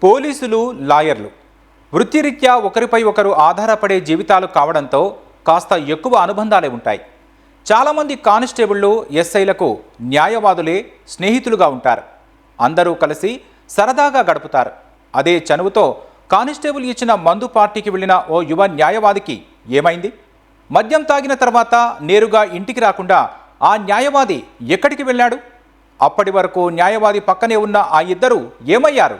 పోలీసులు, లాయర్లు వృత్తిరీత్యా ఒకరిపై ఒకరు ఆధారపడే జీవితాలు కావడంతో కాస్త ఎక్కువ అనుబంధాలే ఉంటాయి. చాలామంది కానిస్టేబుళ్లు, ఎస్ఐలకు న్యాయవాదులే స్నేహితులుగా ఉంటారు. అందరూ కలిసి సరదాగా గడుపుతారు. అదే చనువుతో కానిస్టేబుల్ ఇచ్చిన మందు పార్టీకి వెళ్ళిన ఓ యువ న్యాయవాదికి ఏమైంది? మద్యం తాగిన తర్వాత నేరుగా ఇంటికి రాకుండా ఆ న్యాయవాది ఎక్కడికి వెళ్ళాడు? అప్పటి వరకు న్యాయవాది పక్కనే ఉన్న ఆ ఇద్దరు ఏమయ్యారు?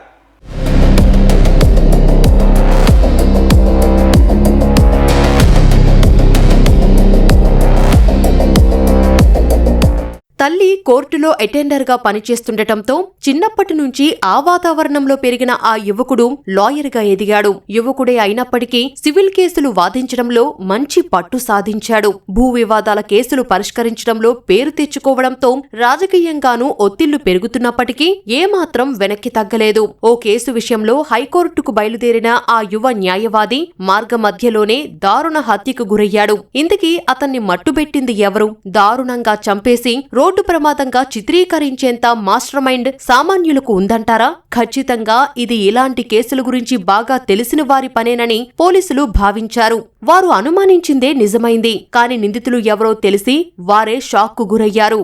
తల్లి కోర్టులో అటెండర్గా పనిచేస్తుండటంతో చిన్నప్పటి నుంచి ఆ వాతావరణంలో పెరిగిన ఆ యువకుడు లాయర్గా ఎదిగాడు. యువకుడే అయినప్పటికీ సివిల్ కేసులు వాదించడంలో మంచి పట్టు సాధించాడు. భూ వివాదాల కేసులు పరిష్కరించడంలో పేరు తెచ్చుకోవడంతో రాజకీయంగానూ ఒత్తిళ్లు పెరుగుతున్నప్పటికీ ఏమాత్రం వెనక్కి తగ్గలేదు. ఓ కేసు విషయంలో హైకోర్టుకు బయలుదేరిన ఆ యువ న్యాయవాది మార్గ మధ్యలోనే దారుణ హత్యకు గురయ్యాడు. ఇంతకీ అతన్ని మట్టుబెట్టింది ఎవరు? దారుణంగా చంపేసి రోడ్డు ప్రమాదంగా చిత్రీకరించేంత మాస్టర్ మైండ్ సామాన్యులకు ఉందంటారా? ఖచ్చితంగా ఇది ఇలాంటి కేసుల గురించి బాగా తెలిసిన వారి పనేనని పోలీసులు భావించారు. వారు అనుమానించిందే నిజమైంది. కాని నిందితులు ఎవరో తెలిసి వారే షాక్కు గురయ్యారు.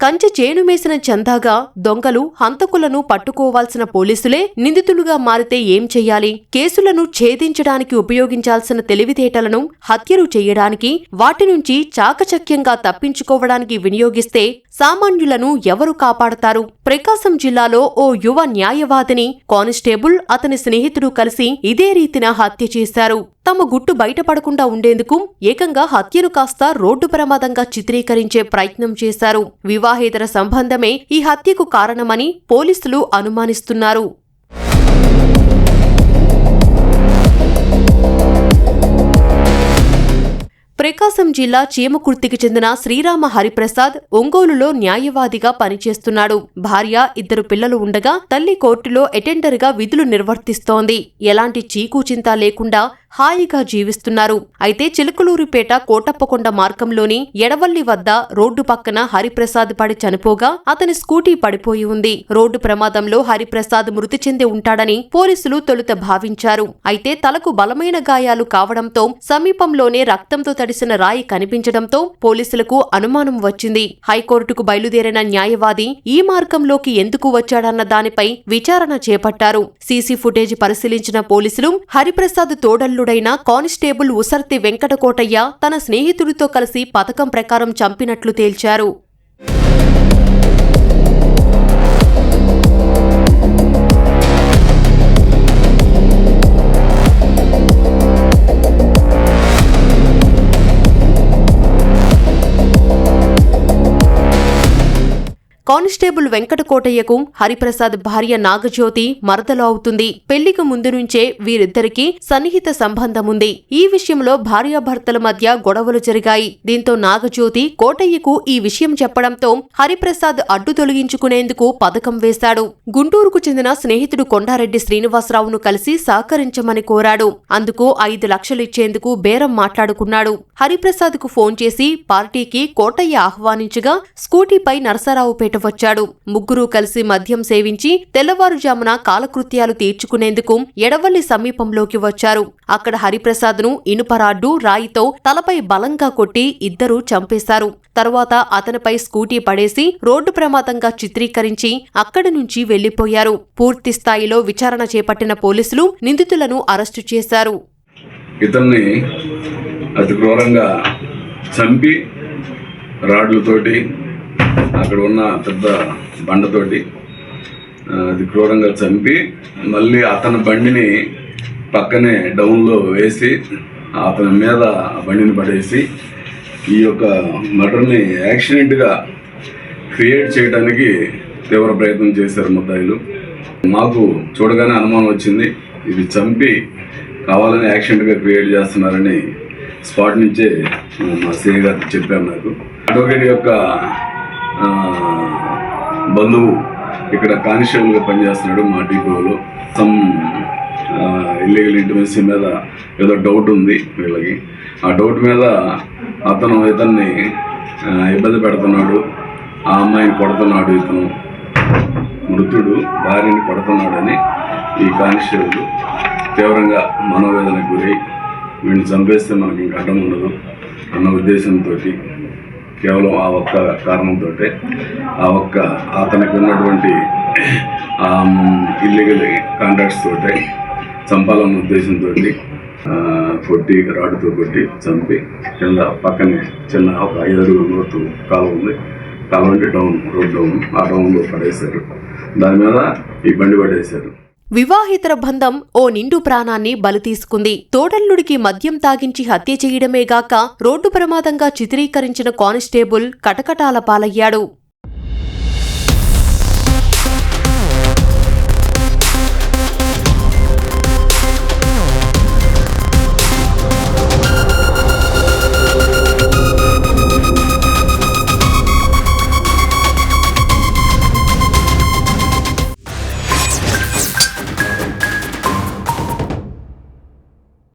కంచె చేనుమేసిన చందాగా దొంగలు, హంతకులను పట్టుకోవాల్సిన పోలీసులే నిందితులుగా మారితే ఏం చెయ్యాలి? కేసులను ఛేదించడానికి ఉపయోగించాల్సిన తెలివితేటలను హత్యలు చెయ్యడానికి, వాటి నుంచి చాకచక్యంగా తప్పించుకోవడానికి వినియోగిస్తే సామాన్యులను ఎవరు కాపాడతారు? ప్రకాశం జిల్లాలో ఓ యువ న్యాయవాదిని కానిస్టేబుల్, అతని స్నేహితుడు కలిసి ఇదే రీతిన హత్య చేశారు. తమ గుట్టు బయటపడకుండా ఉండేందుకు ఏకంగా హత్యను కాస్త రోడ్డు ప్రమాదంగా చిత్రీకరించే ప్రయత్నం చేశారు. వివాహేతర సంబంధమే ఈ హత్యకు కారణమని పోలీసులు అనుమానిస్తున్నారు. ప్రకాశం జిల్లా చీమకుర్తికి చెందిన శ్రీరామ హరిప్రసాద్ ఒంగోలులో న్యాయవాదిగా పనిచేస్తున్నాడు. భార్య, 2 పిల్లలు ఉండగా తల్లి కోర్టులో అటెండర్గా విధులు నిర్వర్తిస్తోంది. ఎలాంటి చీకూచింత లేకుండా హాయిగా జీవిస్తున్నారు. అయితే చిలుకలూరిపేట కోటప్పకొండ మార్గంలోని ఎడవల్లి వద్ద రోడ్డు పక్కన హరిప్రసాద్ పడి చనిపోగా అతని స్కూటీ పడిపోయి ఉంది. రోడ్డు ప్రమాదంలో హరిప్రసాద్ మృతి చెంది ఉంటాడని పోలీసులు తొలుత భావించారు. అయితే తలకు బలమైన గాయాలు కావడంతో సమీపంలోనే రక్తంతో తడిసిన రాయి కనిపించడంతో పోలీసులకు అనుమానం వచ్చింది. హైకోర్టుకు బయలుదేరిన న్యాయవాది ఈ మార్గంలోకి ఎందుకు వచ్చాడన్న దానిపై విచారణ చేపట్టారు. సీసీ ఫుటేజ్ పరిశీలించిన పోలీసులు హరిప్రసాద్ తోడల్లుడైన కానిస్టేబుల్ ఉసర్తి వెంకటకోటయ్య తన స్నేహితుడితో కలిసి పథకం ప్రకారం చంపినట్లు తేల్చారు. కానిస్టేబుల్ వెంకటకోటయ్యకు హరిప్రసాద్ భార్య నాగజ్యోతి మరదలు అవుతుంది. పెళ్లికి ముందు నుంచే వీరిద్దరికీ సన్నిహిత సంబంధముంది. ఈ విషయంలో భార్యాభర్తల మధ్య గొడవలు జరిగాయి. దీంతో నాగజ్యోతి కోటయ్యకు ఈ విషయం చెప్పడంతో హరిప్రసాద్ అడ్డు తొలగించుకునేందుకు పథకం వేశాడు. గుంటూరుకు చెందిన స్నేహితుడు కొండారెడ్డి శ్రీనివాసరావును కలిసి సహకరించమని కోరాడు. అందుకు 5 లక్షలు ఇచ్చేందుకు బేరం మాట్లాడుకున్నాడు. హరిప్రసాద్కు ఫోన్ చేసి పార్టీకి కోటయ్య ఆహ్వానించగా స్కూటీపై నరసరావుపేట వచ్చాడు. ముగ్గురూ కలిసి మద్యం సేవించి తెల్లవారుజామున కాలకృత్యాలు తీర్చుకునేందుకు ఎడవల్లి సమీపంలోకి వచ్చారు. అక్కడ హరిప్రసాద్ను ఇనుపరాడ్డు, రాయితో తలపై బలంగా కొట్టి ఇద్దరూ చంపేశారు. తరువాత అతనిపై స్కూటీ పడేసి రోడ్డు ప్రమాదంగా చిత్రీకరించి అక్కడి నుంచి వెళ్లిపోయారు. పూర్తి స్థాయిలో విచారణ చేపట్టిన పోలీసులు నిందితులను అరెస్టు చేశారు. ఇతన్ని అతి క్రూరంగా చంపి రాడ్లతోటి, అక్కడ ఉన్న పెద్ద బండతోటి అది క్రూరంగా చంపి మళ్ళీ అతని బండిని పక్కనే డౌన్లో వేసి అతని మీద బండిని పడేసి ఈ యొక్క మర్డర్ని యాక్సిడెంట్గా క్రియేట్ చేయడానికి తీవ్ర ప్రయత్నం చేశారు ముద్దాయిలు. మాకు చూడగానే అనుమానం వచ్చింది, ఇది చంపి కావాలని యాక్సిడెంట్గా క్రియేట్ చేస్తున్నారని స్పాట్ నుంచే మా సిఐ గారు చెప్పారు. నాకు అడ్వకేట్ యొక్క బంధువు ఇక్కడ కానిస్టేబుల్గా పనిచేస్తున్నాడు మా డిపోలో. సమ్ ఇల్లీగల్ ఇంటిమసీ మీద ఏదో డౌట్ ఉంది వీళ్ళకి. ఆ డౌట్ మీద అతను ఇతన్ని ఇబ్బంది పెడుతున్నాడు, ఆ అమ్మాయిని కొడుతున్నాడు, ఇతను మృతుడు భార్యని కొడుతున్నాడని ఈ కానిస్టేబుల్ తీవ్రంగా మనోవేదనకు గురై వీడిని చంపేస్తే మనకి ఇంకా అడ్డం ఉండదు అన్న ఉద్దేశంతో, కేవలం ఆ ఒక్క కారణంతో, ఆ ఒక్క అతనికి ఉన్నటువంటి ఇల్లీగల్ కాంట్రాక్ట్స్ తోటే చంపాలన్న ఉద్దేశంతో కొట్టి రాడ్డుతో కొట్టి చంపి కింద పక్కనే చిన్న ఒక 5 అడుగుల లోతు కాలువ ఉంది, కాలువ అంటే రోడ్ డౌన్, ఆ డౌన్లో పడేశారు. దాని మీద ఈ బండి పడేశారు. వివాహితర బంధం ఓ నిండు ప్రాణాన్ని బలి తీసుకుంది. తోడల్లుడికి మద్యం తాగించి హత్య చేయడమేగాక రోడ్డు ప్రమాదంగా చిత్రీకరించిన కానిస్టేబుల్ కటకటాల పాలయ్యాడు.